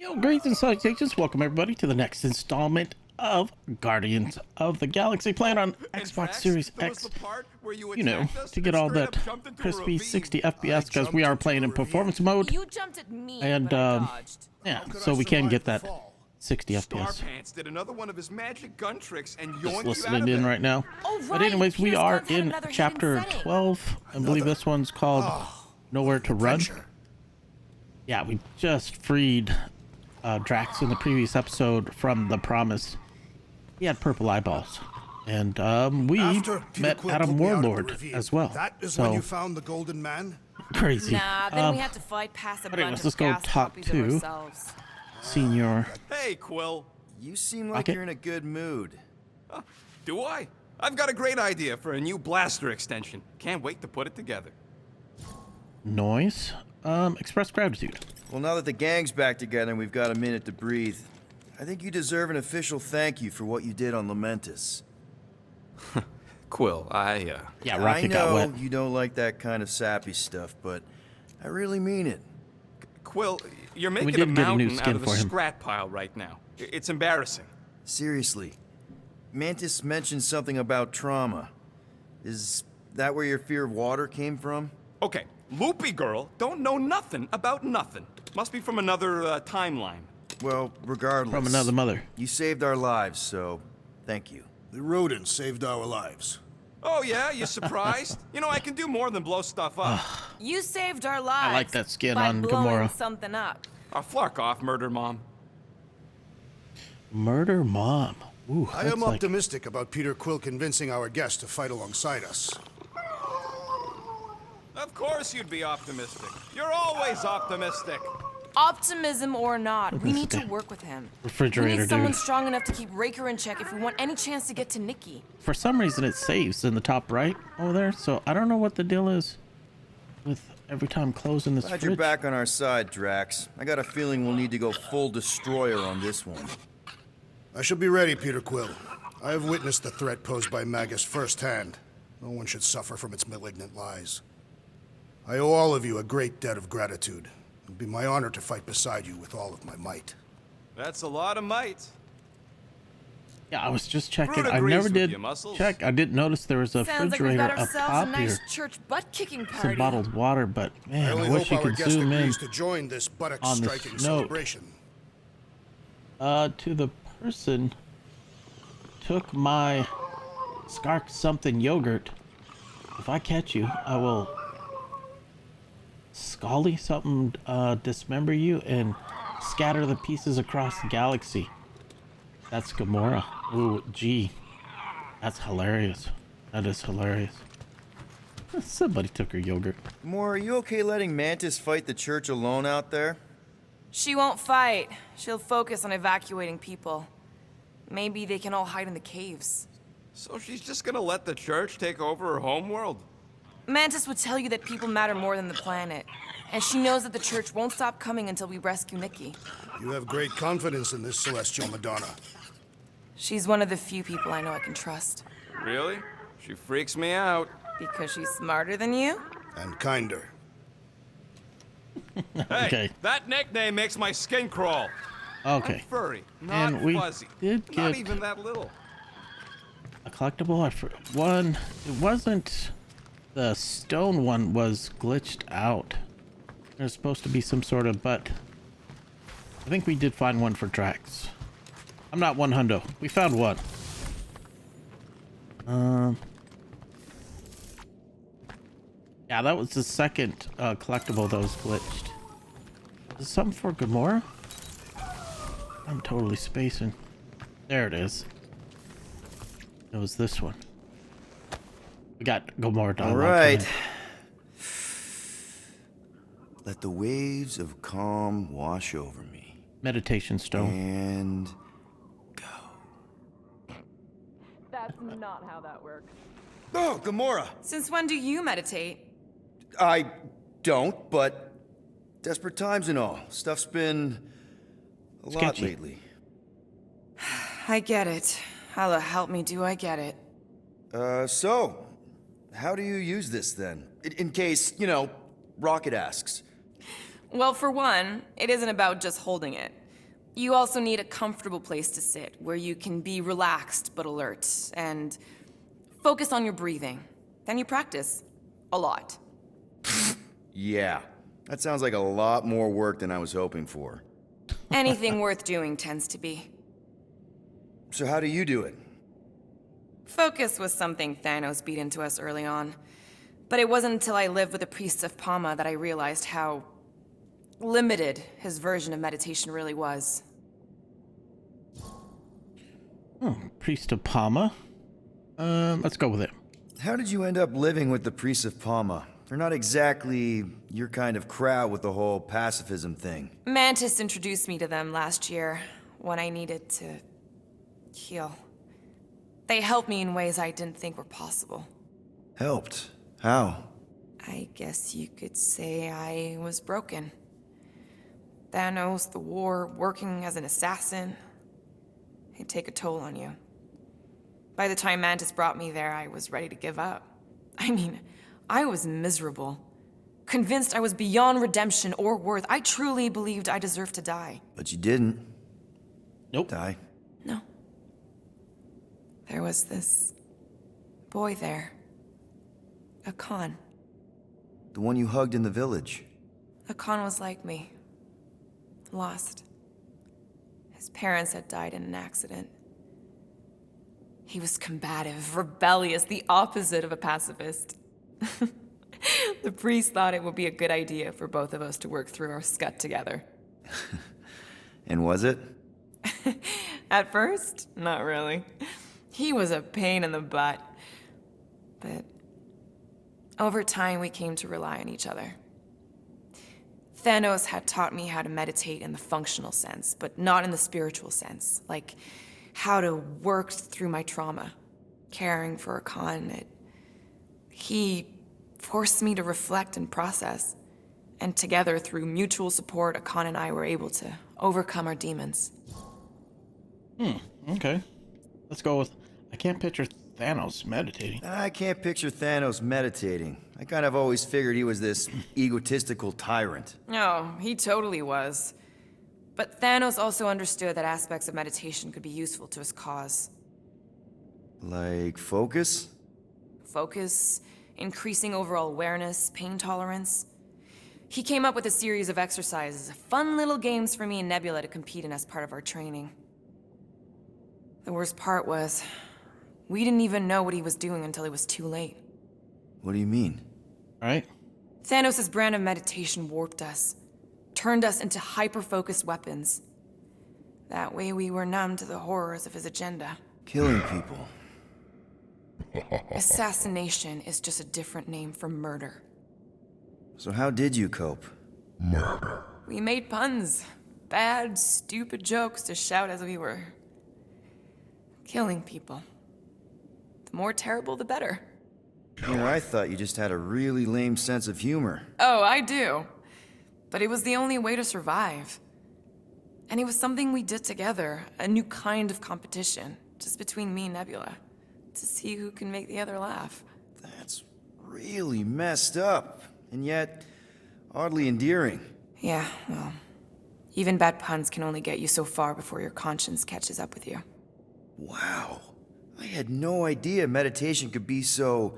Yo, greetings and salutations. Welcome everybody to the next installment of Guardians of the Galaxy, playing on Xbox Series X. You know, to get all that crispy 60 FPS because we are playing in performance mode. You jumped at me, And yeah, so we can get that 60 FPS. Starpants did another one of his magic gun tricks and Just yoinked you out listening of in it. right now. Oh, But right. anyways, we Here's are one had in another chapter hidden setting. 12. I believe this one's called Nowhere to Run. Yeah, we just freed Drax in the previous episode from the Promise. He had purple eyeballs. And we met Adam Warlord as well. That is so when you found the golden man? crazy. Nah, then we had to fight past a but anyways, bunch let's of go gas talk copies to of ourselves. Senior. Hey, Quill. You seem like Rocket? you're in a good mood. Do I? I've got a great idea for a new blaster extension. Can't wait to put it together. Noise. Express gratitude. Well, now that the gang's back together and we've got a minute to breathe, I think you deserve an official thank you for what you did on Lamentus. Quill, Yeah, I Rocket got know wet. you don't like that kind of sappy stuff, but I really mean it. Quill, you're We making a did get a new mountain out skin of the for him. scrap pile right now. It's embarrassing. Seriously. Mantis mentioned something about trauma. Is that where your fear of water came from? Okay, Loopy Girl don't know nothing about nothing. Must be from another timeline. Well, regardless. From another mother. You saved our lives, so thank you. The rodent saved our lives. Oh yeah, you surprised? You know, I can do more than blow stuff up. You saved our lives. like that skin by on blowing Gamora. something up. Flark off, Murder Mom. Murder Mom. Ooh, I that's am like, optimistic about Peter Quill convincing our guest to fight alongside us. Of course you'd be optimistic. You're always optimistic. Optimism or not, we need to Okay. work with him. Refrigerator, we need someone dude. strong enough to keep Raker in check if we want any chance to get to Nikki. For some reason, it saves in the top right over there. So I don't know what the deal is with every time closing this Glad fridge. you're back on our side, Drax. I got a feeling we'll need to go full destroyer on this one. I shall be ready, Peter Quill. I have witnessed the threat posed by Magus firsthand. No one should suffer from its malignant lies. I owe all of you a great debt of gratitude. It would be my honor to fight beside you with all of my might. That's a lot of might. Yeah, I was just checking. Groot I agrees never with did you, Muscles. check. I didn't notice there was a Sounds like we've refrigerator got up ourselves top a nice here. church butt-kicking Some party. bottled water, but I man, only I wish hope you our could guest zoom in agrees to join this buttocks on this striking note. celebration. to the person took my Skark something yogurt. If I catch you, I will Scully something dismember you and scatter the pieces across the galaxy. That's Gamora. Ooh, gee. That's hilarious. That is hilarious. Somebody took her yogurt. Gamora, are you okay letting Mantis fight the church alone out there? She won't fight. She'll focus on evacuating people. Maybe they can all hide in the caves. So she's just gonna let the church take over her homeworld? Mantis would tell you that people matter more than the planet. And she knows that the church won't stop coming until we rescue Nikki. You have great confidence in this celestial Madonna. She's one of the few people I know I can trust. Really? She freaks me out. Because she's smarter than you? And kinder. Hey, Okay. that nickname makes my skin crawl. Okay. I'm furry, not And we fuzzy. did Not get even that little. a collectible. One, it wasn't. The stone one was glitched out. There's supposed to be some sort of, but I think we did find one for Drax. I'm not one hundo. We found one. Yeah, that was the second collectible that was glitched. Is this something for Gamora? I'm totally spacing. There it is. It was this one. We got Gamora down. All right. Let the waves of calm wash over me. Meditation stone. And That's not how that works. oh, Gamora! Since when do you meditate? I don't, but desperate times and all. Stuff's been a lot Sketchy. lately. I get it. How the help me do I get it? So, how do you use this then? In case, Rocket asks. Well, for one, it isn't about just holding it. You also need a comfortable place to sit, where you can be relaxed but alert, and focus on your breathing. Then you practice. A lot. Yeah, that sounds like a lot more work than I was hoping for. Anything worth doing tends to be. So how do you do it? Focus was something Thanos beat into us early on. But it wasn't until I lived with the priests of Palma that I realized how limited his version of meditation really was. Priest of Palma. Let's go with it. How did you end up living with the priests of Palma? They're not exactly your kind of crowd with the whole pacifism thing. Mantis introduced me to them last year when I needed to heal. They helped me in ways I didn't think were possible. Helped? How? I guess you could say I was broken. Thanos, the war, working as an assassin. It'd take a toll on you. By the time Mantis brought me there, I was ready to give up. I mean, I was miserable. Convinced I was beyond redemption or worth. I truly believed I deserved to die. But you didn't. Nope. Die. No. There was this boy there. A Khan. The one you hugged in the village. A Khan was like me. Lost. His parents had died in an accident. He was combative, rebellious, the opposite of a pacifist. The priest thought it would be a good idea for both of us to work through our scut together. And was it? At first, not really. He was a pain in the butt. But over time, we came to rely on each other. Thanos had taught me how to meditate in the functional sense, but not in the spiritual sense. Like how to work through my trauma, caring for a Khan. He forced me to reflect and process. And together, through mutual support, Khan and I were able to overcome our demons. Okay. Let's go with... I can't picture Thanos meditating. I can't picture Thanos meditating. I kind of always figured he was this egotistical tyrant. No, he totally was. But Thanos also understood that aspects of meditation could be useful to his cause. Like focus? Focus, increasing overall awareness, pain tolerance. He came up with a series of exercises, fun little games for me and Nebula to compete in as part of our training. The worst part was, we didn't even know what he was doing until it was too late. What do you mean? Right? Thanos' brand of meditation warped us, turned us into hyper-focused weapons. That way we were numb to the horrors of his agenda. Killing people. Assassination is just a different name for murder. So how did you cope? We made puns. Bad, stupid jokes to shout as we were killing people. The more terrible, the better. Here, I thought you just had a really lame sense of humor. Oh, I do. But it was the only way to survive. And it was something we did together, a new kind of competition, just between me and Nebula, to see who can make the other laugh. That's really messed up, and yet oddly endearing. Yeah, well, even bad puns can only get you so far before your conscience catches up with you. Wow. I had no idea meditation could be so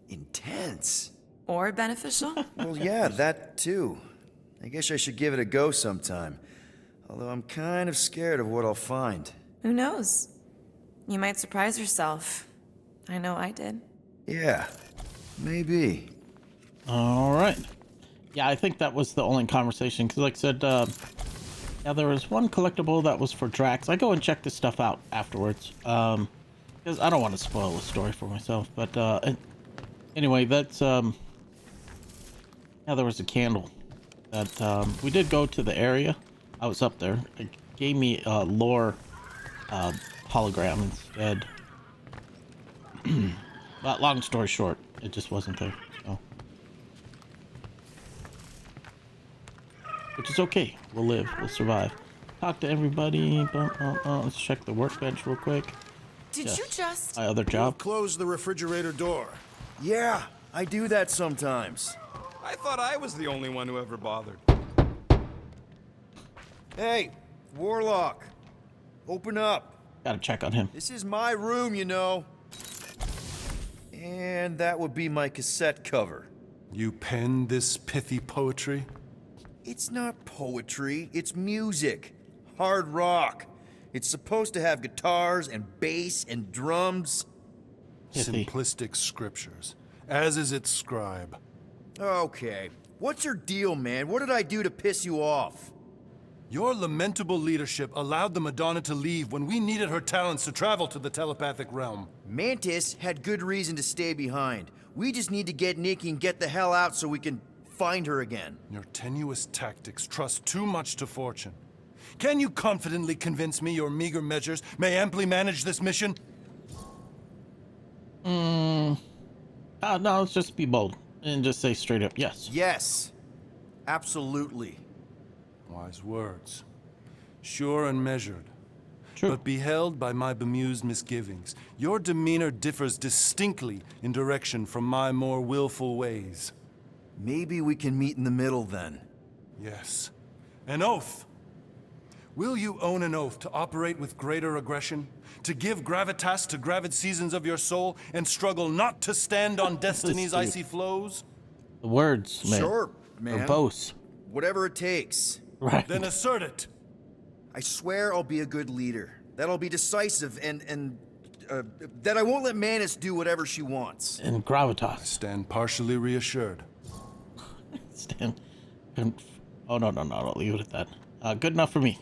intense. Or beneficial? Well, yeah, that too. I guess I should give it a go sometime. Although I'm kind of scared of what I'll find. Who knows? You might surprise yourself. I know I did. Yeah, maybe. All right. Yeah, I think that was the only conversation. Because like I said, yeah, there was one collectible that was for Drax. I go and check this stuff out afterwards. Because I don't want to spoil the story for myself. But anyway, that's... yeah, there was a candle. That we did go to the area. I was up there. It gave me a lore hologram instead. But long story short, it just wasn't there. So. Which is okay. We'll live. We'll survive. Talk to everybody. Let's check the workbench real quick. Did you just... My other job. Close the refrigerator door. Yeah, I do that sometimes. I thought I was the only one who ever bothered. Hey, Warlock, open up. Gotta check on him. This is my room, you know. And that would be my cassette cover. You penned this pithy poetry? It's not poetry, it's music. Hard rock. It's supposed to have guitars and bass and drums. Pithy. Simplistic scriptures, as is its scribe. Okay, what's your deal, man? What did I do to piss you off? Your lamentable leadership allowed the Madonna to leave when we needed her talents to travel to the telepathic realm. Mantis had good reason to stay behind. We just need to get Nikki and get the hell out so we can find her again. Your tenuous tactics trust too much to fortune. Can you confidently convince me your meager measures may amply manage this mission? No, let's just be bold and just say straight up yes. Yes, absolutely. Wise words. Sure and measured. True. But beheld by my bemused misgivings, your demeanor differs distinctly in direction from my more willful ways. Maybe we can meet in the middle then. Yes. An oath. Will you own an oath to operate with greater aggression? To give gravitas to gravid seasons of your soul and struggle not to stand on destiny's Dude. icy flows? The words, man. Sure, man. Verbose. Whatever it takes. Right. Then assert it. I swear I'll be a good leader. That I'll be decisive and that I won't let Mantis do whatever she wants. And gravitas. Stand partially reassured. Stand. Oh, no, don't leave it at that. Good enough for me.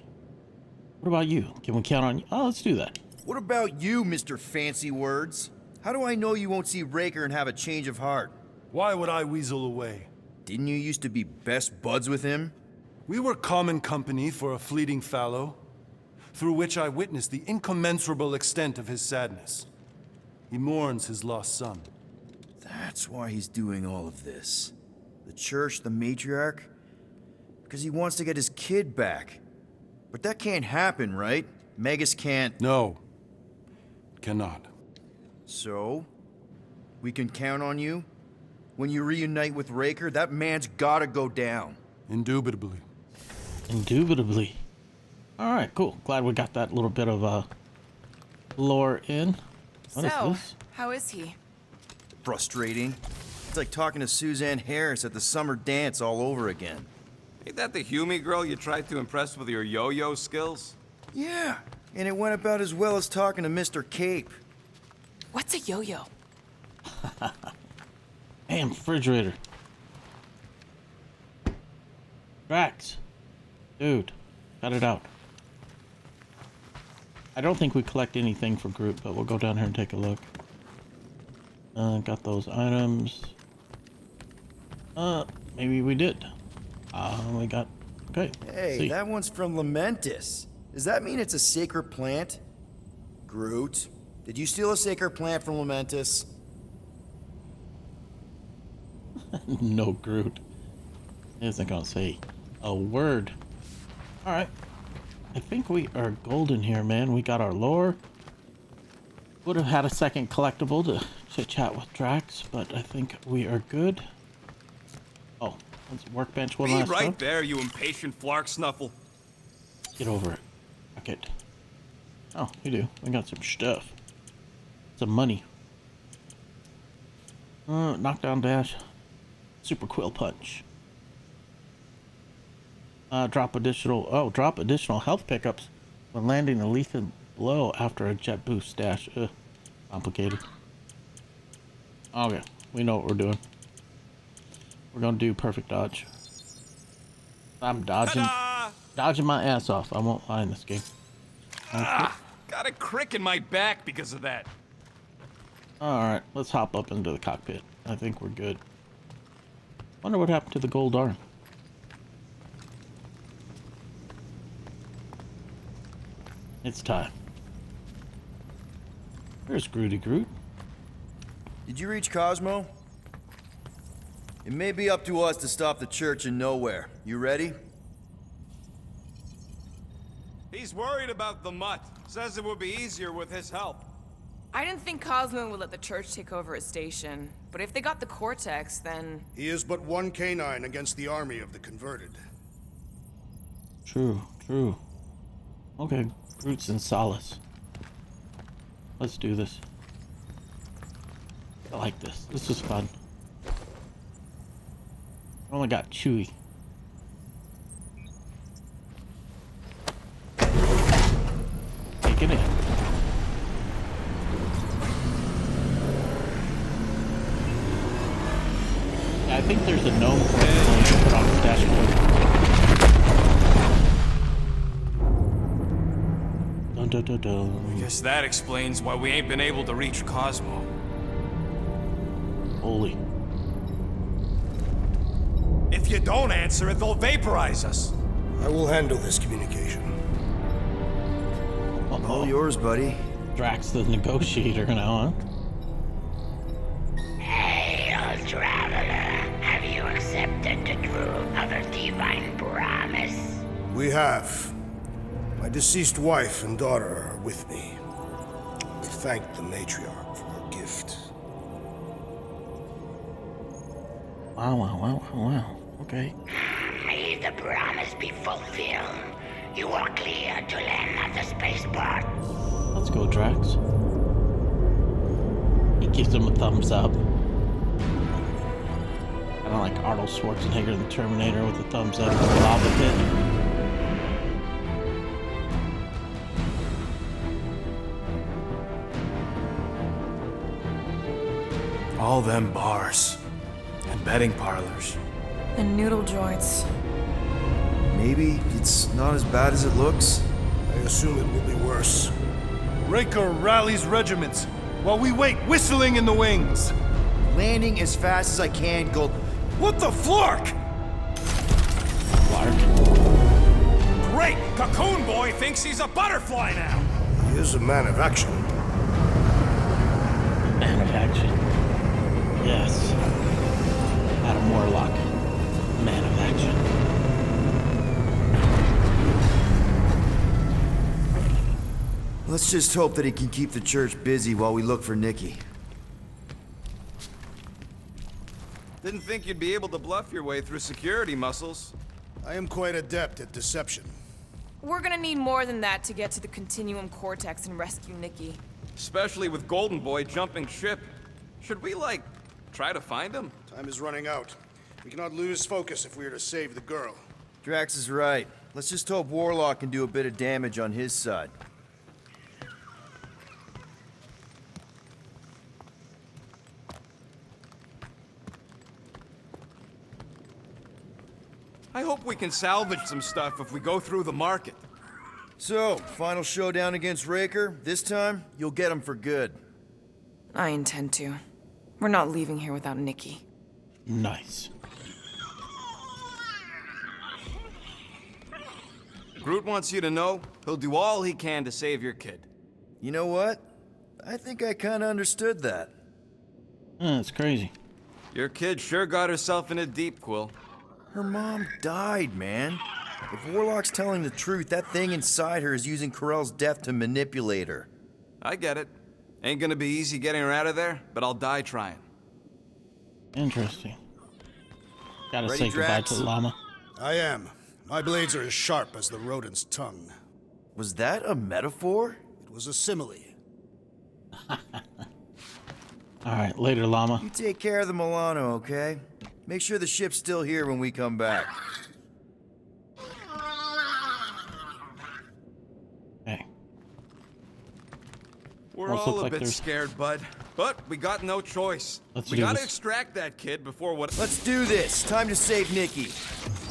What about you? Can we count on you? Oh, let's do that. What about you, Mr. Fancy Words? How do I know you won't see Raker and have a change of heart? Why would I weasel away? Didn't you used to be best buds with him? We were common company for a fleeting fallow, through which I witnessed the incommensurable extent of his sadness. He mourns his lost son. That's why he's doing all of this. The church, the matriarch? Because he wants to get his kid back. But that can't happen, right? Magus can't... No, cannot. So? We can count on you? When you reunite with Raker, that man's gotta go down. Indubitably. Indubitably. All right, cool. Glad we got that little bit of lore in. What is So, this? how is he? Frustrating. It's like talking to Suzanne Harris at the summer dance all over again. Ain't that the Hume girl you tried to impress with your yo-yo skills? Yeah, and it went about as well as talking to Mr. Cape. What's a yo-yo? Damn, refrigerator. Drax. Dude, cut it out. I don't think we collect anything for Groot, but we'll go down here and take a look. Got those items. Maybe we did. We got... Okay. Hey, see. that one's from Lamentis. Does that mean it's a sacred plant? Groot, did you steal a sacred plant from Lamentis? No, Groot. He isn't gonna say a word. Alright. I think we are golden here, man. We got our lore. Would have had a second collectible to chit-chat with Drax, but I think we are good. Oh, let's workbench one Be last right time. there, you impatient flark snuffle. Get over it. Fuck it. Oh, we do. We got some stuff. Some money. Knockdown dash. Super Quill punch. Drop additional health pickups when landing a lethal blow after a jet boost dash. Complicated. Okay, we know what we're doing. We're gonna do perfect dodge. I'm dodging. Ta-da! Dodging my ass off. I won't lie in this game. Got a crick in my back because of that. Alright, let's hop up into the cockpit. I think we're good. Wonder what happened to the gold arm. It's time. There's Grooty Groot. Did you reach Cosmo? It may be up to us to stop the church in nowhere. You ready? He's worried about the mutt. Says it would be easier with his help. I didn't think Cosmo would let the church take over his station, but if they got the Cortex, then... He is but one canine against the army of the converted. True, true. Okay, Roots and Solace. Let's do this. I like this. This is fun. Only got Chewy. Take it in. Yeah, I think there's a gnome to put on the dashboard. Dun, dun, dun, dun. I guess that explains why we ain't been able to reach Cosmo. Holy. If you don't answer it, they'll vaporize us. I will handle this communication. All yours, buddy. Drax the negotiator now, huh? Hail, traveler. Have you accepted the truth of a divine promise? We have. My deceased wife and daughter are with me. We thank the matriarch for her gift. Wow. Okay. May the promise be fulfilled. You are clear to land at the spaceport. Let's go, Drax. He gives him a thumbs up. Kind of like Arnold Schwarzenegger in the Terminator with a thumbs up in the lava pit. All them bars and betting parlors. And noodle joints. Maybe it's not as bad as it looks. I assume it will be worse. Raker rallies regiments while we wait whistling in the wings. Landing as fast as I can, Gold. What the flark? Clark. Great! Cocoon Boy thinks he's a butterfly now! He is a man of action. Man of action. Yes. Adam Warlock. Man of action. Let's just hope that he can keep the church busy while we look for Nikki. Didn't think you'd be able to bluff your way through security muscles. I am quite adept at deception. We're gonna need more than that to get to the Continuum Cortex and rescue Nikki. Especially with Golden Boy jumping ship. Should we, like, try to find him? Time is running out. We cannot lose focus if we are to save the girl. Drax is right. Let's just hope Warlock can do a bit of damage on his side. I hope we can salvage some stuff if we go through the market. So, final showdown against Raker. This time, you'll get him for good. I intend to. We're not leaving here without Nikki. Nice. Groot wants you to know he'll do all he can to save your kid. You know what? I think I kinda understood that. That's crazy. Your kid sure got herself in it deep, Quill. Her mom died, man. If Warlock's telling the truth, that thing inside her is using Corell's death to manipulate her. I get it. Ain't gonna be easy getting her out of there, but I'll die trying. Interesting. Gotta Ready, say goodbye Drax? to the llama. I am. My blades are as sharp as the rodent's tongue. Was that a metaphor? It was a simile. Alright, later, llama. You take care of the Milano, okay? Make sure the ship's still here when we come back. Hey. We're Almost all looks a like bit there's- scared, bud. But we got no choice. Let's We do gotta this. extract that kid before what- Let's do this. Time to save Nikki.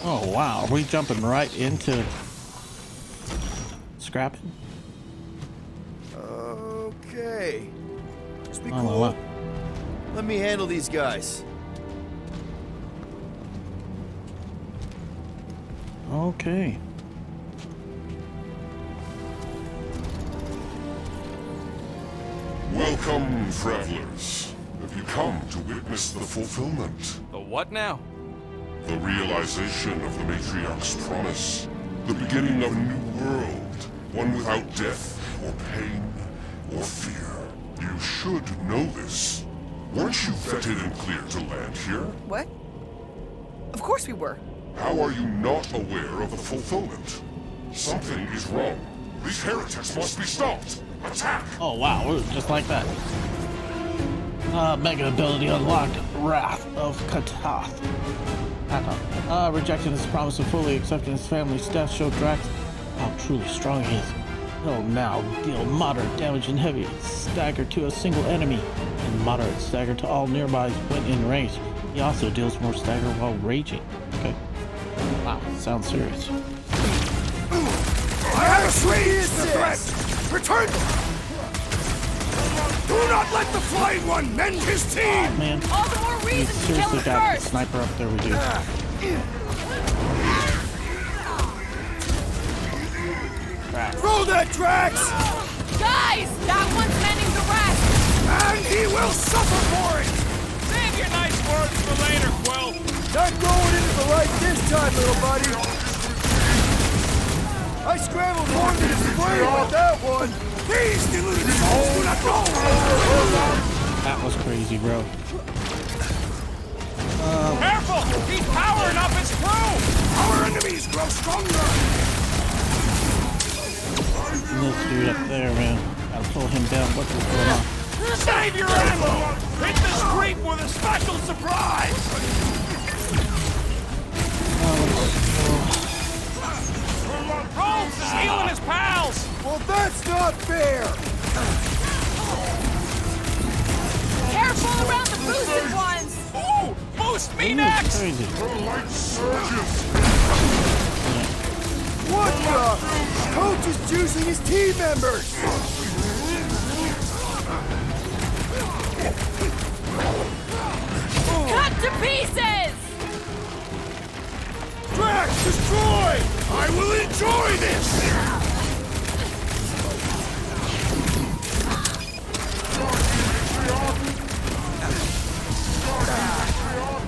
Oh, wow. Are we jumping right into scrapping? Okay. Just be Oh, cool. wow. Let me handle these guys. Okay. Welcome, travelers. Have you come to witness the fulfillment? The what now? The realization of the Matriarch's promise. The beginning of a new world. One without death, or pain, or fear. You should know this. Weren't you vetted and cleared to land here? What? Of course we were. How are you not aware of the fulfillment? Something is wrong. These heretics must be stopped! Attack! Oh wow, just like that. Mega ability unlocked. Wrath of Katath. Rejecting his promise of fully accepting his family's death showed Drax how truly strong he is. He'll now deal moderate damage and heavy stagger to a single enemy, and moderate stagger to all nearby when in range. He also deals more stagger while raging. Okay. Wow, sounds serious. I have slain the threat! Return! Do not let the flying one mend his team! Man, All the more we reason to kill seriously him got the first! sniper up there. We do. Throw that, Drax! Guys, that one's mending the rest! And he will suffer for it! Save your nice words for later, Quill. Not going into the light this time, little buddy. I scrambled more than a spray with that one. These deluded souls do not know! That was crazy, bro. Careful! He's powering up his crew! Our enemies grow stronger! This dude up there, man. Gotta pull him down. What's going on? Save your ammo! Hit this creep with a special surprise! Rolls is healing his pals! Well, that's not fair. Careful around the boosted ones! Ooh! Boost me Ooh, next! crazy. The light surges! What the? Coach is juicing his team members. Cut to pieces! Drax, destroy! I will enjoy this!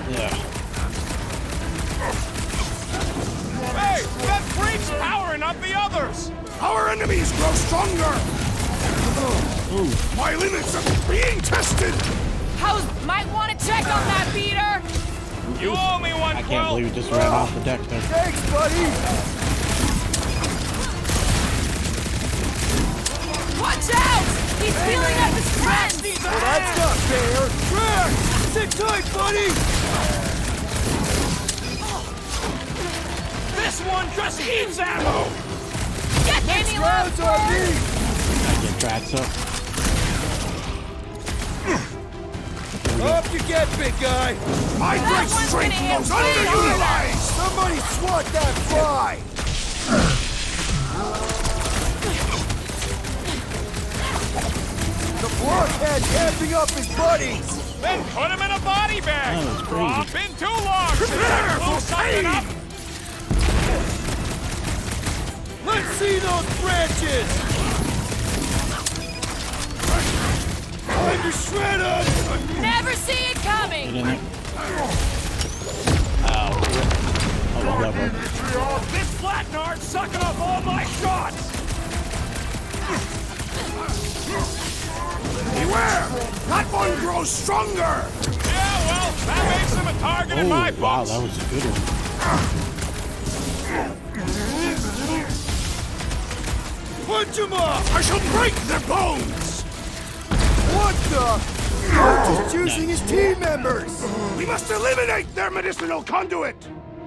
Yeah. Hey! That creep's powering up the others! Our enemies grow stronger! Ooh. My limits are being tested! House might want to check on that, Peter! You owe me one, I Quill! can't believe he just ran off the deck there. Thanks, buddy. Watch out! He's healing up his friends! Well, that's not fair. Drax, sit tight, buddy. This one just needs ammo! Get any Rounds love! on me. I get Drax up. Up you get, big guy. My That great one's strength gonna hit goes way underutilized! Somebody swat that fly. The blockhead camping up his buddies. Then put him in a body bag! That was crazy. Rob, been too long! Prepare Blew for something up! pain! Let's see those branches. Time to shred them. Never see it Get coming! in it. Ow. Oh, well, that worked. This flatnard's sucking up all my shots! Beware! That one grows stronger! Yeah, well, that makes him a target in my Oh, wow, books. that was a good one. Punch him up. I shall break their bones! What the? Coach is juicing his team members. We must eliminate their medicinal conduit!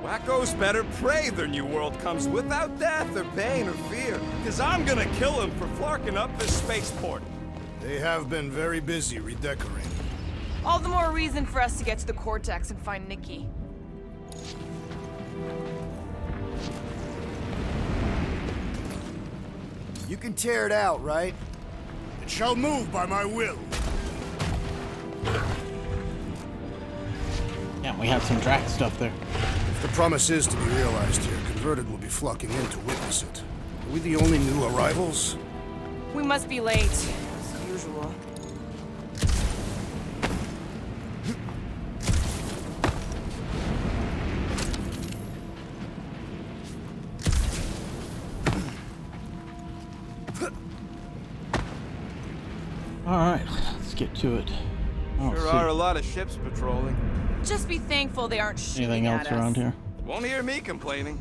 Wacko's better pray their new world comes without death or pain or fear, because I'm gonna kill him for flarking up this spaceport. They have been very busy redecorating. All the more reason for us to get to the Cortex and find Nikki. You can tear it out, right? It shall move by my will. Yeah, we have some Drax stuff there. If the promise is to be realized here, converted will be flocking in to witness it. Are we the only new arrivals? We must be late, as usual. Alright, let's get to it. Oh, There are a lot of ships patrolling. Just be thankful they aren't shooting anything else at us. around here? Won't hear me complaining.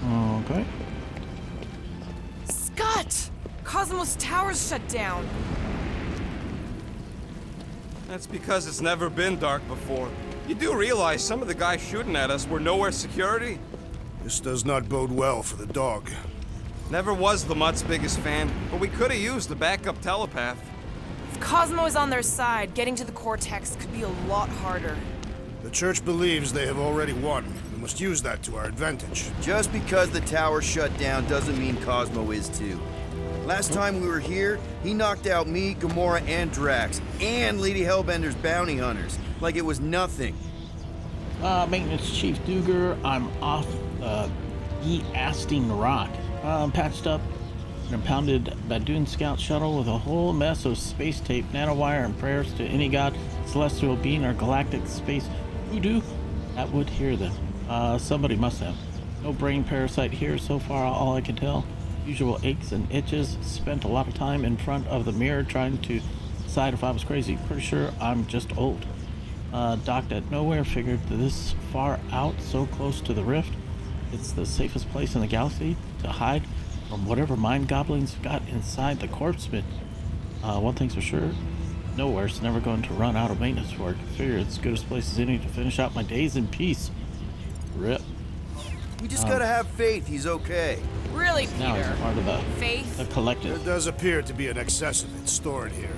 Okay. Scott! Cosmos Tower's shut down. That's because it's never been dark before. You do realize some of the guys shooting at us were nowhere security? This does not bode well for the dog. Never was the Mutt's biggest fan, but we could have used a backup telepath. If Cosmo is on their side, getting to the Cortex could be a lot harder. The Church believes they have already won. We must use that to our advantage. Just because the tower shut down doesn't mean Cosmo is too. Last time we were here, he knocked out me, Gamora, and Drax, and Lady Hellbender's bounty hunters, like it was nothing. Maintenance Chief Duger, I'm off Ye Asting Rock. I'm patched up an impounded Badoon Scout shuttle with a whole mess of space tape, nanowire, and prayers to any god, celestial being, or galactic space voodoo that would hear them. Somebody must have. No brain parasite here so far, all I can tell. Usual aches and itches. Spent a lot of time in front of the mirror trying to decide if I was crazy. Pretty sure I'm just old. Docked at nowhere, figured this far out, so close to the rift, it's the safest place in the galaxy to hide from whatever mind goblins got inside the corpse bin. One thing's for sure, nowhere's never going to run out of maintenance work. Figure it's as good a place as any to finish out my days in peace. Rip. We just gotta have faith he's okay. Really, Now Peter? he's part of the Faith? collective. There does appear to be an excess of it stored here.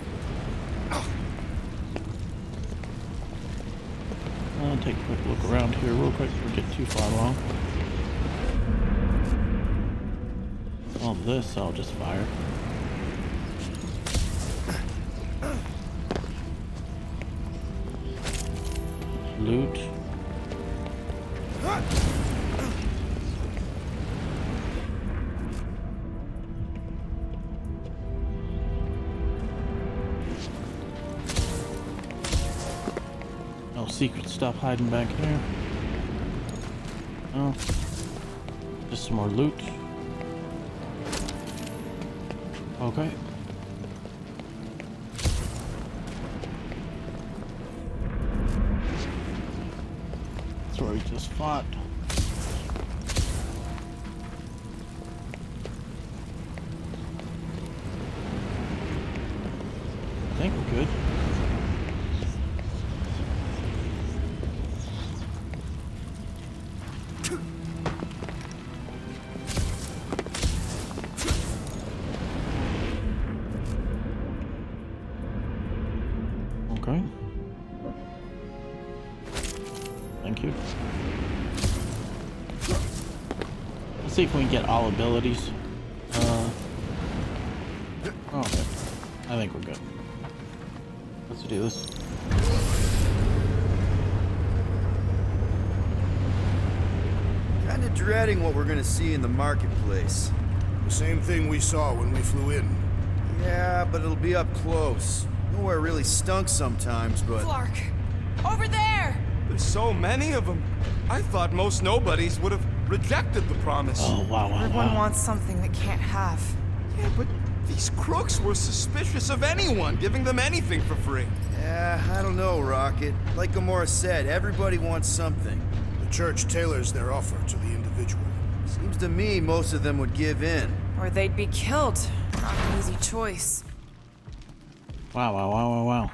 I'll take a quick look around here real quick before we get too far along. All this I'll just fire. Loot. No secret stuff hiding back here. Oh, just some more loot. Okay. That's where we just fought. I think we're good. Okay. Thank you. Let's see if we can get all abilities. Okay. I think we're good. Let's do this. Kinda dreading what we're gonna see in the marketplace. The same thing we saw when we flew in. Yeah, but it'll be up close. Nowhere really stunk sometimes, but... Flark! Over there! There's so many of them. I thought most nobodies would have rejected the promise. Oh, wow, wow, Everyone wow. wants something they can't have. Yeah, but these crooks were suspicious of anyone giving them anything for free. Yeah, I don't know, Rocket. Like Gamora said, everybody wants something. The Church tailors their offer to the individual. Seems to me most of them would give in. Or they'd be killed. Not an easy choice. Wow, wow, wow, wow, wow.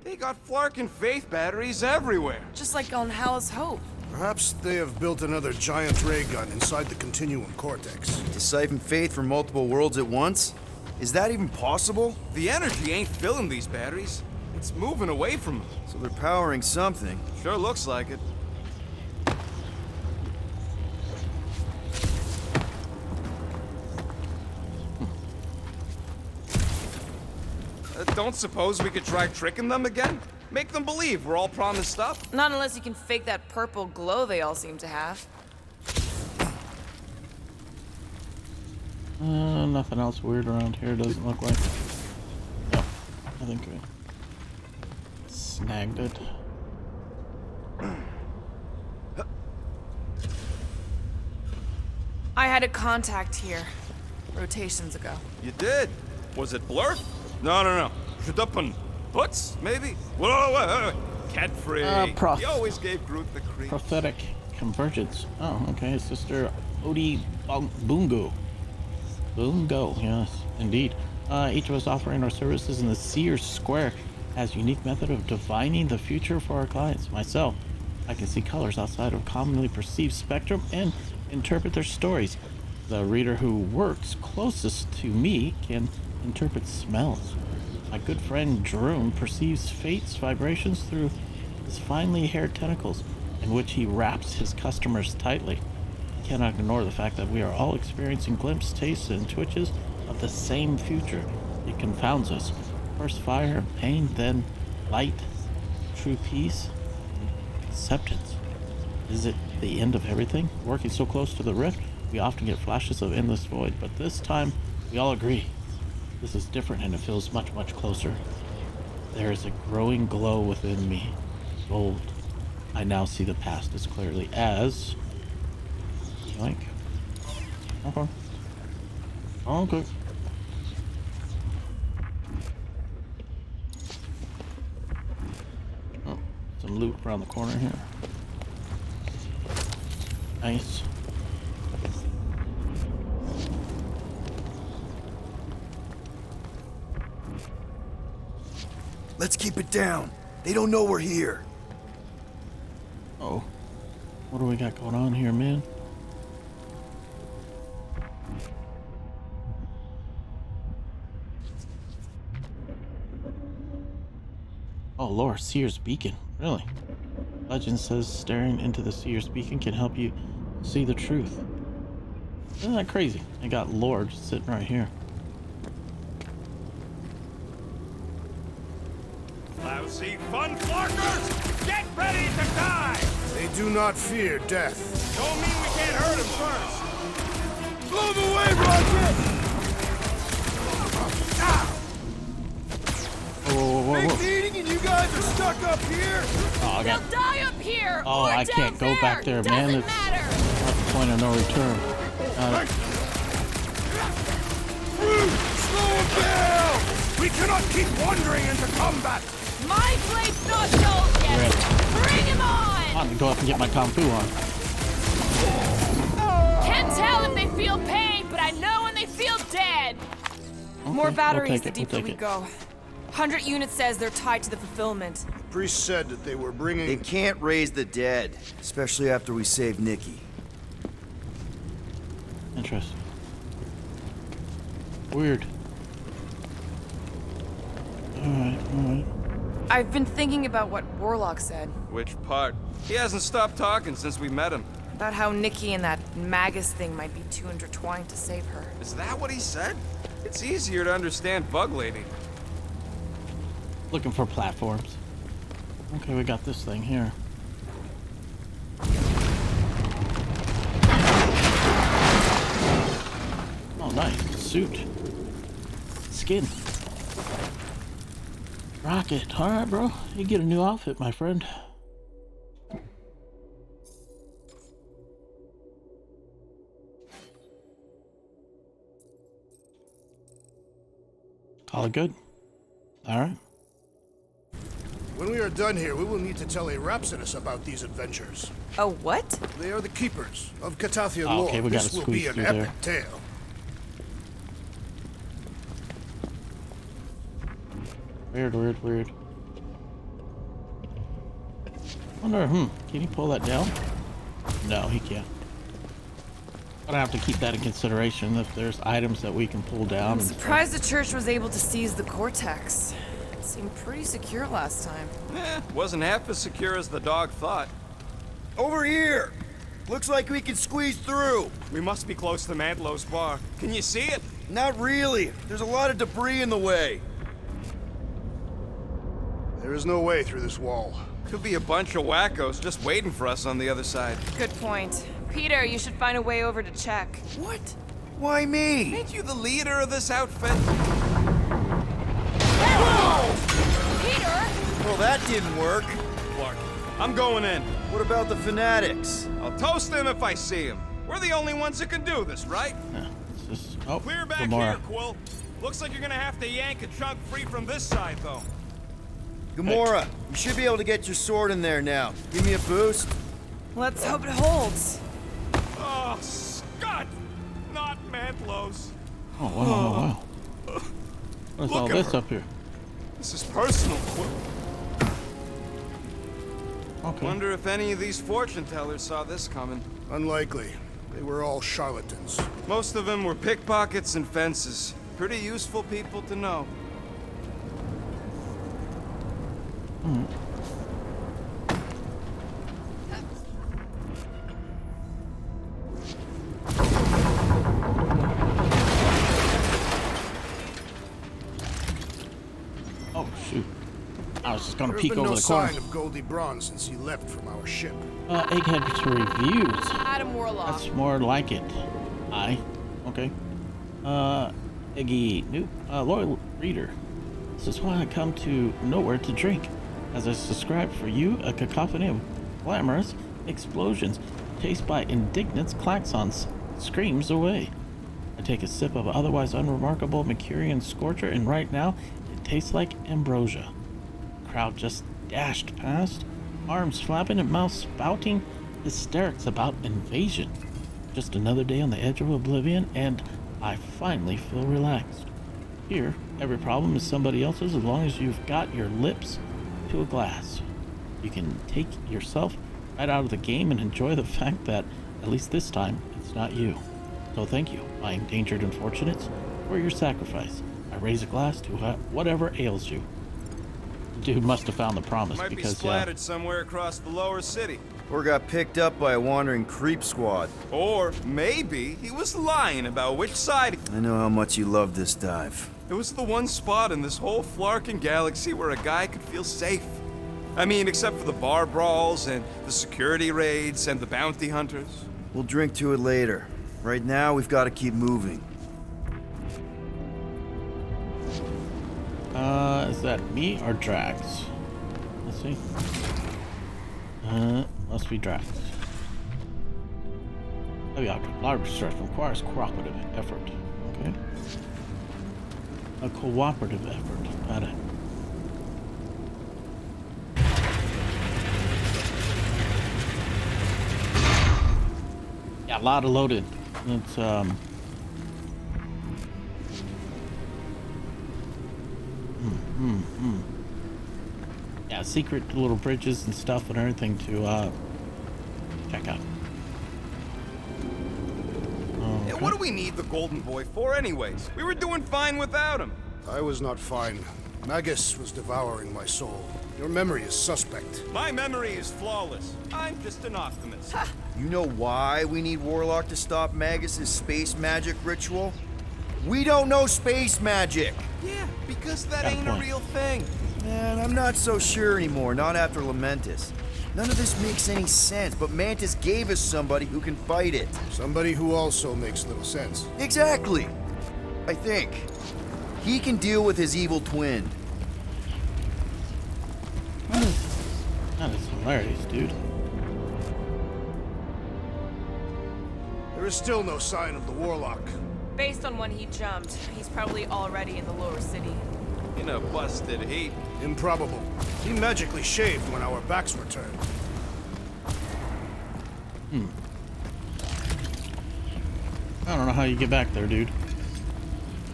They got Flark and Faith batteries everywhere. Just like on Hala's Hope. Perhaps they have built another giant ray gun inside the Continuum Cortex. To siphon faith from multiple worlds at once? Is that even possible? The energy ain't filling these batteries. It's moving away from them. So they're powering something. Sure looks like it. Don't suppose we could try tricking them again? Make them believe we're all promised stuff? Not unless you can fake that purple glow they all seem to have. Nothing else weird around here, doesn't look like. No, I think we snagged it. I had a contact here. Rotations ago. You did? Was it Blurf? No. Shudupun. Puts, maybe? Whoa. Cat-free. He always gave Groot the creeps. Prophetic convergence. Oh, okay. Sister Odi Bungo. Bungo, yes, indeed. Each of us offering our services in the Sears Square has a unique method of divining the future for our clients. Myself, I can see colors outside of commonly perceived spectrum and interpret their stories. The reader who works closest to me can interpret smells. My good friend Jerome perceives fate's vibrations through his finely haired tentacles, in which he wraps his customers tightly. He cannot ignore the fact that we are all experiencing glimpses, tastes, and twitches of the same future. It confounds us. First fire and pain, then light, true peace, and acceptance. Is it the end of everything? Working so close to the rift, we often get flashes of endless void, but this time we all agree this is different and it feels much, much closer. There is a growing glow within me. Gold. I now see the past as clearly as... Yoink. Okay. Okay. Oh, some loot around the corner here. Nice. Let's keep it down. They don't know we're here. Oh. What do we got going on here, man? Oh, Lord, Sears Beacon. Really? Legend says staring into the Sears Beacon can help you see the truth. Isn't that crazy? I got Lord sitting right here. Lousy fun flarkers! Get ready to die! They do not fear death. Don't mean we can't hurt them first. Blow them away, Rocket! Whoa. Big meeting and you guys are stuck up here? Oh, I got... They'll die up here. Oh, or I down can't go back there, man. Doesn't It's matter. at the point of no return. Slow them down! We cannot keep wandering into combat! My blade's not dull yet. Rip. Bring him on. I'm gonna go up and get my Kung Fu on. Can't tell if they feel pain, but I know when they feel dead. More Okay, batteries we'll the take it, deeper we'll we take it. go. 100 units says they're tied to the fulfillment. Priest said that they were They bringing... can't raise the dead, especially after we saved Nikki. Interesting. Weird. Alright. I've been thinking about what Warlock said. Which part? He hasn't stopped talking since we met him. About how Nikki and that Magus thing might be too intertwined to save her. Is that what he said? It's easier to understand Bug Lady. Looking for platforms. Okay, we got this thing here. Oh, nice. Suit. Skin. Rocket. Alright, bro. You get a new outfit, my friend. Call it good. Alright. When we are done here, we will need to tell a Rhapsodus about these adventures. Oh, what? They are the keepers of Catathian Oh, lore. okay, we This gotta will be squeeze an through epic there. tale. Weird. Wonder, can he pull that down? No, he can't. But I have to keep that in consideration if there's items that we can pull down. I'm surprised the church was able to seize the Cortex. It seemed pretty secure last time. Wasn't half as secure as the dog thought. Over here! Looks like we can squeeze through. We must be close to Mantlow's bar. Can you see it? Not really. There's a lot of debris in the way. There is no way through this wall. Could be a bunch of wackos just waiting for us on the other side. Good point. Peter, you should find a way over to check. What? Why me? Ain't you the leader of this outfit? Peter! Well, that didn't work. Clark, I'm going in. What about the fanatics? I'll toast them if I see them. We're the only ones that can do this, right? Yeah, it's just, oh, Clear back Gamora. here, Quill. Looks like you're gonna have to yank a chunk free from this side, though. Gamora, you should be able to get your sword in there now. Give me a boost. Let's hope it holds. Oh, God! Not Mantlos. Oh, wow, wow, wow. What's all Look at this her. up here? This is personal, Quill. Okay. Wonder if any of these fortune tellers saw this coming. Unlikely. They were all charlatans. Most of them were pickpockets and fences. Pretty useful people to know. Oh, shoot. I was just gonna There's peek been over no the corner. sign of Goldie Braun since he left from our ship. Egghead to reviews. Adam Warlock. That's more like it. Okay. Eggy, new, loyal reader. This is why I come to nowhere to drink. As I subscribe for you, a cacophony of glamorous explosions, chased by indignant klaxons, screams away. I take a sip of otherwise unremarkable Mercurian Scorcher, and right now, it tastes like ambrosia. The crowd just dashed past, arms flapping and mouths spouting hysterics about invasion. Just another day on the edge of oblivion, and I finally feel relaxed. Here, every problem is somebody else's as long as you've got your lips to a glass. You can take yourself right out of the game and enjoy the fact that, at least this time, it's not you. So thank you, my endangered unfortunates, for your sacrifice. I raise a glass to whatever ails you. Dude must have found the promise Might be because splattered somewhere across the lower city. Or got picked up by a wandering creep squad. Or maybe he was lying about which side. I know how much you love this dive. It was the one spot in this whole Flarkin galaxy where a guy could feel safe. I mean, except for the bar brawls and the security raids and the bounty hunters. We'll drink to it later. Right now, we've got to keep moving. Is that me or Drax? Let's see. Must be Drax. Heavy object, large stress requires cooperative effort. Okay. A cooperative effort. Got it. Yeah, a lot of loaded. It's yeah, secret little bridges and stuff and everything to check out. Yeah, what do we need the Golden Boy for anyways? We were doing fine without him. I was not fine. Magus was devouring my soul. Your memory is suspect. My memory is flawless. I'm just an optimist. You know why we need Warlock to stop Magus's space magic ritual? We don't know space magic! Yeah, because that Got a ain't a point. real thing. Man, I'm not so sure anymore, not after Lamentus. None of this makes any sense, but Mantis gave us somebody who can fight it. Somebody who also makes little sense. Exactly! I think. He can deal with his evil twin. That is hilarious, dude. There is still no sign of the Warlock. Based on when he jumped, he's probably already in the lower city. In a busted heap. Improbable. He magically shaved when our backs were turned. I don't know how you get back there, dude.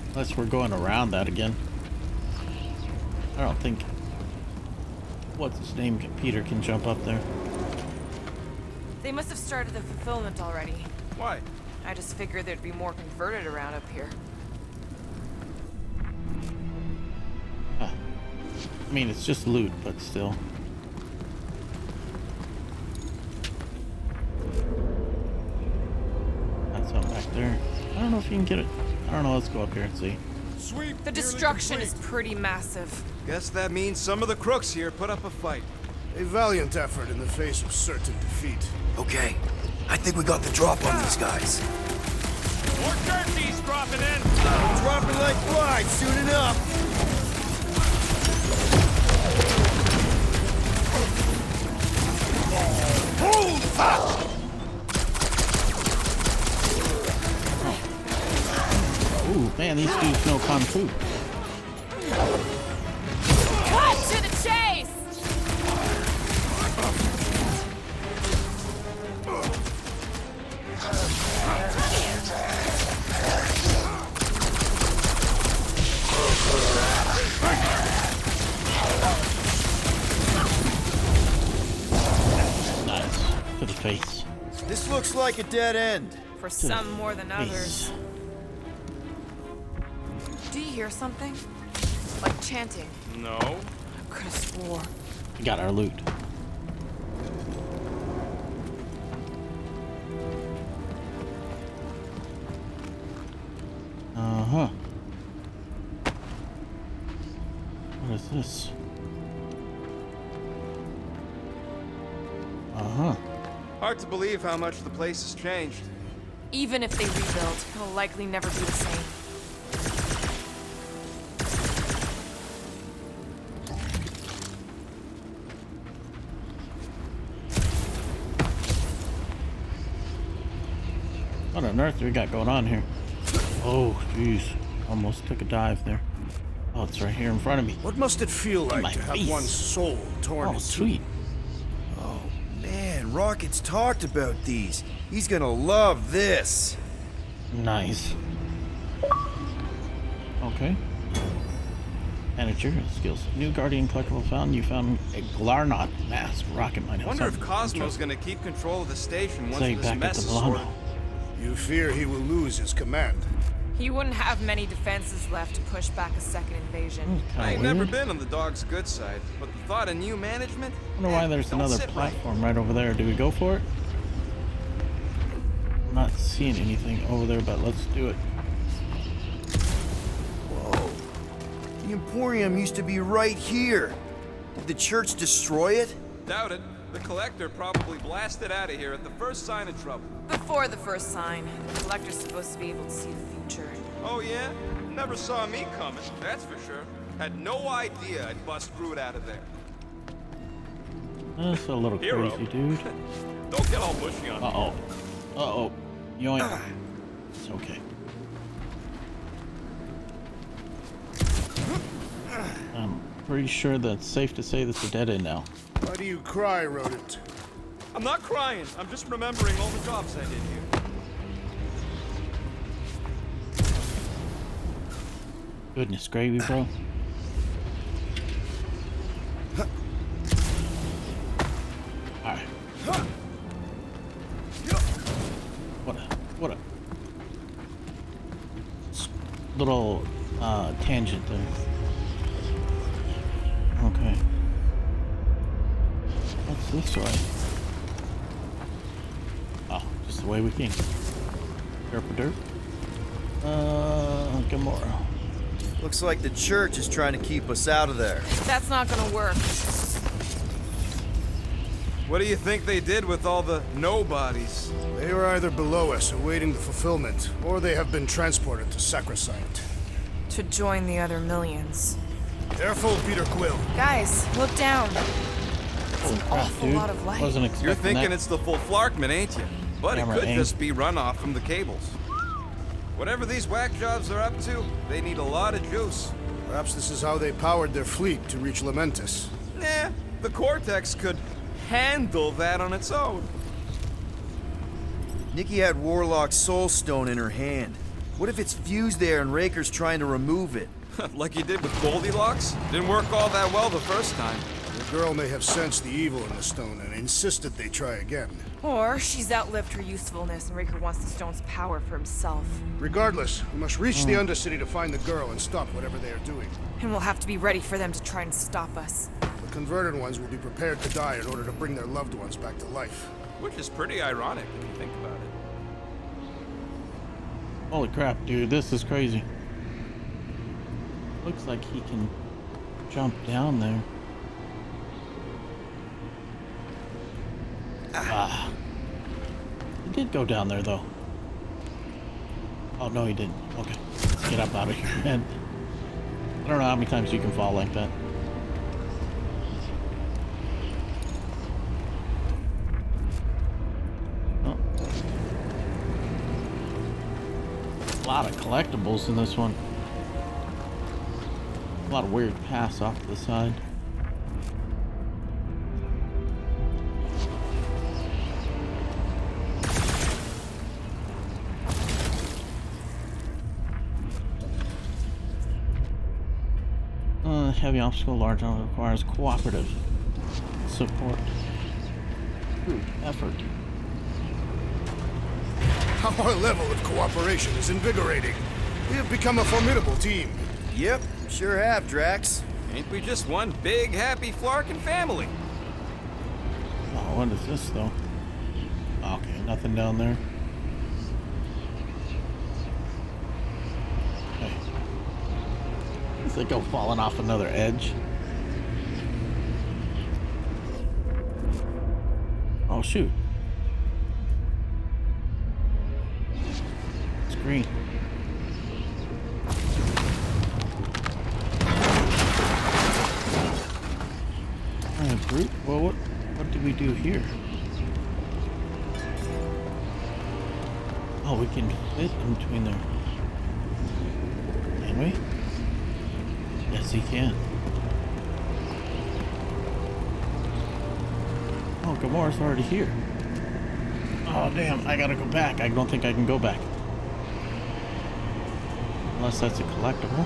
Unless we're going around that again. I don't think... What's his name? Peter can jump up there. They must have started the fulfillment already. Why? I just figured there'd be more converted around up here. Huh. I mean, it's just loot, but still. Got something back there. I don't know if you can get it. I don't know. Let's go up here and see. Sweep. The destruction is pretty massive. Guess that means some of the crooks here put up a fight. A valiant effort in the face of certain defeat. Okay, I think we got the drop on these guys. More turkeys dropping in. Dropping like flies soon enough. Hold fast! Ooh, man, these dudes know Kung Fu. Cut to the chase! To the face. This looks like a dead end. For some more than Face. others. Do you hear something? Like chanting. No. I could have swore. We got our loot. Uh-huh. What is this? Uh-huh. Hard to believe how much the place has changed. Even if they rebuild, it'll likely never be the same. What on earth do we got going on here? Oh, jeez. Almost took a dive there. Oh, it's right here in front of me. What must it feel my like to have face. one's soul torn Oh, in two? sweet. Oh, man, Rocket's talked about these. He's gonna love this. Nice. Okay. Manager skills. New Guardian collectible found. You found a Glarnot mask. Rocket might have Wonder if something. Cosmo's gonna keep control of the station once Say this back at mess the is sorted. Blano. You fear he will lose his command. He wouldn't have many defenses left to push back a second invasion. I ain't Kinda never weird. been on the dog's good side, but the thought of new management? I wonder why there's don't another sit right. platform right over there. Do we go for it? I'm not seeing anything over there, but let's do it. Whoa. The Emporium used to be right here. Did the church destroy it? Doubt it. The collector probably blasted out of here at the first sign of trouble. Before the first sign, the collector's supposed to be able to see the future. Oh yeah? Never saw me coming, that's for sure. Had no idea I'd bust Groot out of there. That's a little Hero. crazy, dude. Don't get all bushy on me. Uh-oh. Uh-oh. Yoink. It's okay. I'm pretty sure that's safe to say this is a dead end now. Why do you cry, rodent? I'm not crying. I'm just remembering all the jobs I did here. Goodness gravy, bro. Alright. What a little tangent there. Okay. What's this way? Oh, just the way we came. Derp. Gamora. Looks like the church is trying to keep us out of there. That's not gonna work. What do you think they did with all the nobodies? They are either below us awaiting the fulfillment, or they have been transported to Sacrosanct. To join the other millions. Careful, Peter Quill. Guys, look down. Holy crap, awful dude. lot of light. Wasn't expecting You're thinking that. it's the full Flarkman, ain't you? But Camera it could aim. just be runoff from the cables. Whatever these whack jobs are up to, they need a lot of juice. Perhaps this is how they powered their fleet to reach Lamentus. Nah, the Cortex could handle that on its own. Nikki had Warlock's Soul Stone in her hand. What if it's fused there and Raker's trying to remove it? Like you did with Goldilocks? Didn't work all that well the first time. The girl may have sensed the evil in the stone and insisted they try again. Or she's outlived her usefulness and Raker wants the stone's power for himself. Regardless, we must reach the Undercity to find the girl and stop whatever they are doing. And we'll have to be ready for them to try and stop us. The converted ones will be prepared to die in order to bring their loved ones back to life. Which is pretty ironic if you think about it. Holy crap, dude, this is crazy. Looks like he can jump down there. Ah. He did go down there, though. Oh, no, he didn't. Okay, let's get up out of here, man. I don't know how many times you can fall like that. Oh. A lot of collectibles in this one. A lot of weird paths off to the side. Heavy obstacle, large one requires cooperative support. Group effort. Our level of cooperation is invigorating. We have become a formidable team. Yep, sure have, Drax. Ain't we just one big, happy Flarkin family? Oh, what is this, though? Okay, nothing down there. Okay. It's like I'm falling off another edge. Oh, shoot. It's green. Alright, brute. Well, what do we do here? Oh, we can fit in between there. Can we? Yes, he can. Oh, Gamora's already here. Oh, damn. I gotta go back. I don't think I can go back. Unless that's a collectible.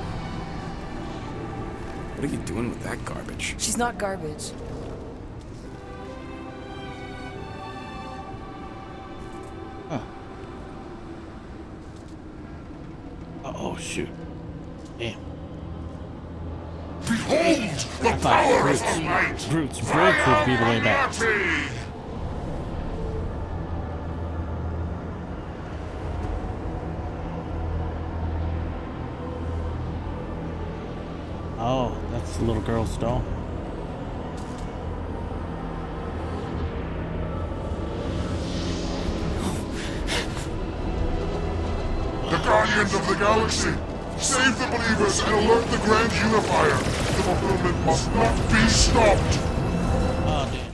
What are you doing with that garbage? She's not garbage. Huh. Oh, shoot. Damn. Behold the power of the light! Brutes would be the way back. Almighty! Oh, that's the little girl's doll. The Guardians of the Galaxy! Save the believers and alert the Grand Unifier! The fulfillment must not be stopped! Oh, damn.